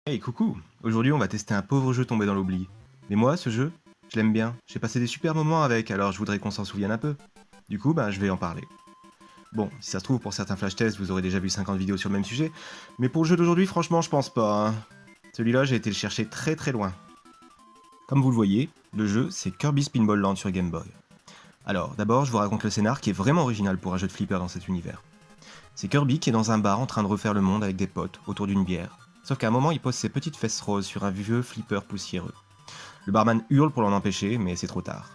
Hey coucou! Aujourd'hui on va tester un pauvre jeu tombé dans l'oubli. Mais moi, ce jeu, je l'aime bien. J'ai passé des super moments avec, alors je voudrais qu'on s'en souvienne un peu. Du coup, je vais en parler. Bon, si ça se trouve, pour certains flash tests, vous aurez déjà vu 50 vidéos sur le même sujet, mais pour le jeu d'aujourd'hui, franchement, je pense pas. Hein. Celui-là, j'ai été le chercher très très loin. Comme vous le voyez, le jeu, c'est Kirby Pinball Land sur Game Boy. Alors, d'abord, je vous raconte le scénar qui est vraiment original pour un jeu de flipper dans cet univers. C'est Kirby qui est dans un bar en train de refaire le monde avec des potes autour d'une bière. Sauf qu'à un moment, il pose ses petites fesses roses sur un vieux flipper poussiéreux. Le barman hurle pour l'en empêcher, mais c'est trop tard.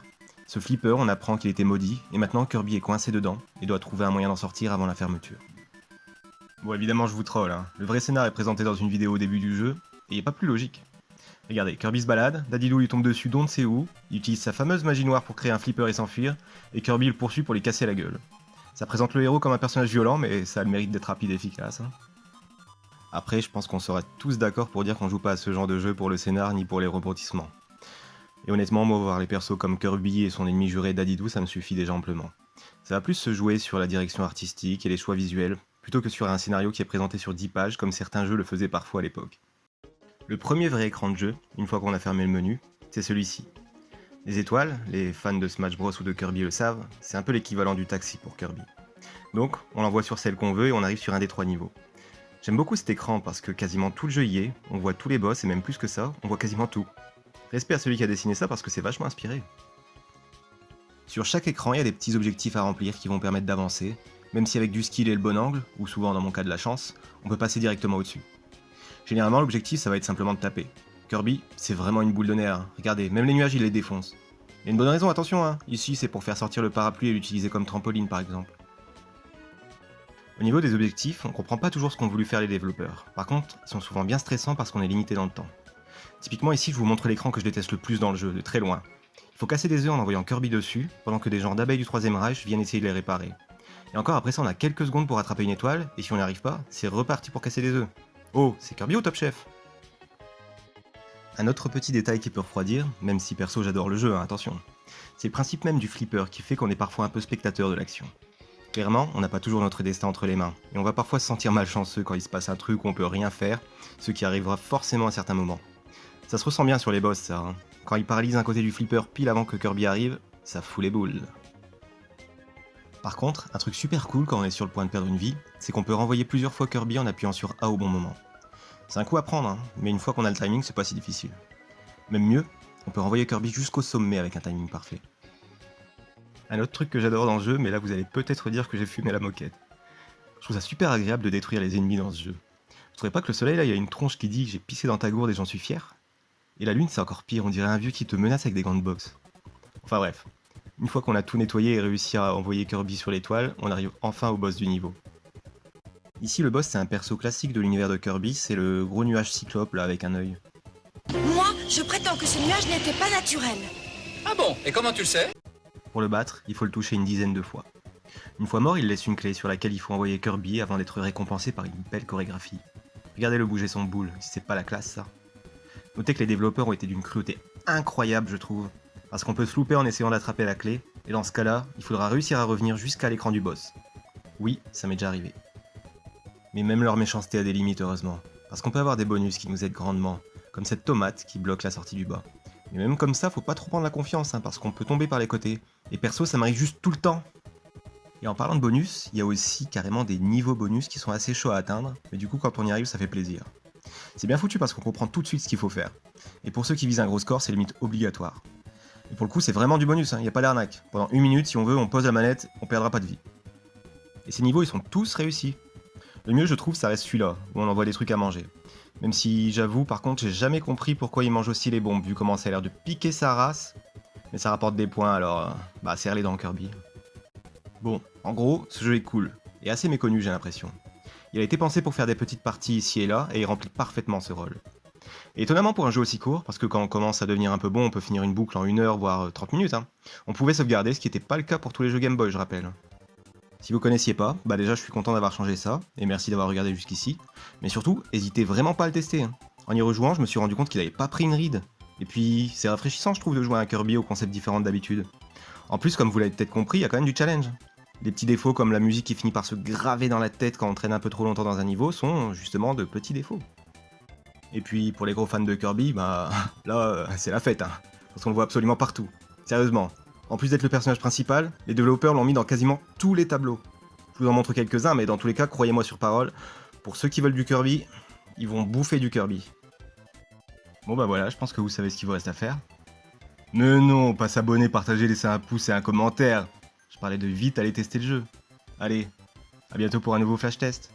Ce flipper, on apprend qu'il était maudit, et maintenant Kirby est coincé dedans, et doit trouver un moyen d'en sortir avant la fermeture. Bon, évidemment, je vous troll, hein. Le vrai scénar est présenté dans une vidéo au début du jeu, et il est pas plus logique. Regardez, Kirby se balade, Daddy Lou lui tombe dessus d'on ne sait où, il utilise sa fameuse magie noire pour créer un flipper et s'enfuir, et Kirby le poursuit pour lui casser la gueule. Ça présente le héros comme un personnage violent, mais ça a le mérite d'être rapide et efficace. Hein. Après, je pense qu'on sera tous d'accord pour dire qu'on joue pas à ce genre de jeu pour le scénar ni pour les rebondissements. Et honnêtement, moi, voir les persos comme Kirby et son ennemi juré Daddy Lou, ça me suffit déjà amplement. Ça va plus se jouer sur la direction artistique et les choix visuels, plutôt que sur un scénario qui est présenté sur 10 pages comme certains jeux le faisaient parfois à l'époque. Le premier vrai écran de jeu, une fois qu'on a fermé le menu, c'est celui-ci. Les étoiles, les fans de Smash Bros ou de Kirby le savent, c'est un peu l'équivalent du taxi pour Kirby. Donc, on l'envoie sur celle qu'on veut et on arrive sur un des 3 niveaux. J'aime beaucoup cet écran parce que quasiment tout le jeu y est, on voit tous les boss et même plus que ça, on voit quasiment tout. Respect à celui qui a dessiné ça parce que c'est vachement inspiré. Sur chaque écran, il y a des petits objectifs à remplir qui vont permettre d'avancer, même si avec du skill et le bon angle, ou souvent dans mon cas de la chance, on peut passer directement au-dessus. Généralement, l'objectif ça va être simplement de taper. Kirby, c'est vraiment une boule de nerfs, hein. Regardez, même les nuages il les défonce. Il y a une bonne raison, attention, hein. Ici c'est pour faire sortir le parapluie et l'utiliser comme trampoline par exemple. Au niveau des objectifs, on comprend pas toujours ce qu'ont voulu faire les développeurs. Par contre, ils sont souvent bien stressants parce qu'on est limité dans le temps. Typiquement ici, je vous montre l'écran que je déteste le plus dans le jeu, de très loin. Il faut casser des œufs en envoyant Kirby dessus, pendant que des genres d'abeilles du 3ème Reich viennent essayer de les réparer. Et encore après ça, on a quelques secondes pour attraper une étoile, et si on n'y arrive pas, c'est reparti pour casser des œufs. Oh, c'est Kirby ou Top Chef? Un autre petit détail qui peut refroidir, même si perso j'adore le jeu, hein, attention, c'est le principe même du flipper qui fait qu'on est parfois un peu spectateur de l'action. Clairement, on n'a pas toujours notre destin entre les mains, et on va parfois se sentir malchanceux quand il se passe un truc où on peut rien faire, ce qui arrivera forcément à certains moments. Ça se ressent bien sur les boss ça, hein. Quand ils paralysent un côté du flipper pile avant que Kirby arrive, ça fout les boules. Par contre, un truc super cool quand on est sur le point de perdre une vie, c'est qu'on peut renvoyer plusieurs fois Kirby en appuyant sur A au bon moment. C'est un coup à prendre, hein, mais une fois qu'on a le timing, c'est pas si difficile. Même mieux, on peut renvoyer Kirby jusqu'au sommet avec un timing parfait. Un autre truc que j'adore dans le jeu, mais là vous allez peut-être dire que j'ai fumé la moquette. Je trouve ça super agréable de détruire les ennemis dans ce jeu. Vous trouvez pas que le soleil là, il y a une tronche qui dit j'ai pissé dans ta gourde et j'en suis fier? Et la lune c'est encore pire, on dirait un vieux qui te menace avec des gants de boxe. Enfin bref, une fois qu'on a tout nettoyé et réussi à envoyer Kirby sur l'étoile, on arrive enfin au boss du niveau. Ici le boss c'est un perso classique de l'univers de Kirby, c'est le gros nuage cyclope là avec un œil. Moi, je prétends que ce nuage n'était pas naturel. Ah bon? Et comment tu le sais? Pour le battre, il faut le toucher une dizaine de fois. Une fois mort, il laisse une clé sur laquelle il faut envoyer Kirby avant d'être récompensé par une belle chorégraphie. Regardez-le bouger son boule, si c'est pas la classe ça. Notez que les développeurs ont été d'une cruauté incroyable je trouve, parce qu'on peut se louper en essayant d'attraper la clé, et dans ce cas-là, il faudra réussir à revenir jusqu'à l'écran du boss. Oui, ça m'est déjà arrivé. Mais même leur méchanceté a des limites heureusement, parce qu'on peut avoir des bonus qui nous aident grandement, comme cette tomate qui bloque la sortie du bas. Mais même comme ça, faut pas trop prendre la confiance, hein, parce qu'on peut tomber par les côtés. Et perso, ça m'arrive juste tout le temps. Et en parlant de bonus, il y a aussi carrément des niveaux bonus qui sont assez chauds à atteindre, mais du coup quand on y arrive ça fait plaisir. C'est bien foutu parce qu'on comprend tout de suite ce qu'il faut faire. Et pour ceux qui visent un gros score, c'est limite obligatoire. Et pour le coup c'est vraiment du bonus, il n'y a pas d'arnaque. Pendant 1 minute, si on veut, on pose la manette, on perdra pas de vie. Et ces niveaux ils sont tous réussis. Le mieux je trouve ça reste celui-là, où on envoie des trucs à manger. Même si j'avoue par contre j'ai jamais compris pourquoi il mange aussi les bombes, vu comment ça a l'air de piquer sa race. Mais ça rapporte des points alors, serre les dents Kirby. Bon, en gros, ce jeu est cool, et assez méconnu j'ai l'impression. Il a été pensé pour faire des petites parties ici et là, et il remplit parfaitement ce rôle. Et étonnamment pour un jeu aussi court, parce que quand on commence à devenir un peu bon, on peut finir une boucle en 1 heure, voire 30 minutes. Hein. On pouvait sauvegarder, ce qui n'était pas le cas pour tous les jeux Game Boy, je rappelle. Si vous connaissiez pas, déjà je suis content d'avoir changé ça, et merci d'avoir regardé jusqu'ici. Mais surtout, n'hésitez vraiment pas à le tester. Hein. En y rejouant, je me suis rendu compte qu'il avait pas pris une ride. Et puis, c'est rafraîchissant je trouve de jouer à un Kirby au concept différent d'habitude. En plus, comme vous l'avez peut-être compris, il y a quand même du challenge. Des petits défauts comme la musique qui finit par se graver dans la tête quand on traîne un peu trop longtemps dans un niveau sont justement de petits défauts. Et puis pour les gros fans de Kirby, bah là, c'est la fête, hein. Parce qu'on le voit absolument partout. Sérieusement. En plus d'être le personnage principal, les développeurs l'ont mis dans quasiment tous les tableaux. Je vous en montre quelques-uns, mais dans tous les cas, croyez-moi sur parole, pour ceux qui veulent du Kirby, ils vont bouffer du Kirby. Bon bah voilà, je pense que vous savez ce qu'il vous reste à faire. Mais non, pas s'abonner, partager, laisser un pouce et un commentaire. Je parlais de vite aller tester le jeu. Allez, à bientôt pour un nouveau flash test.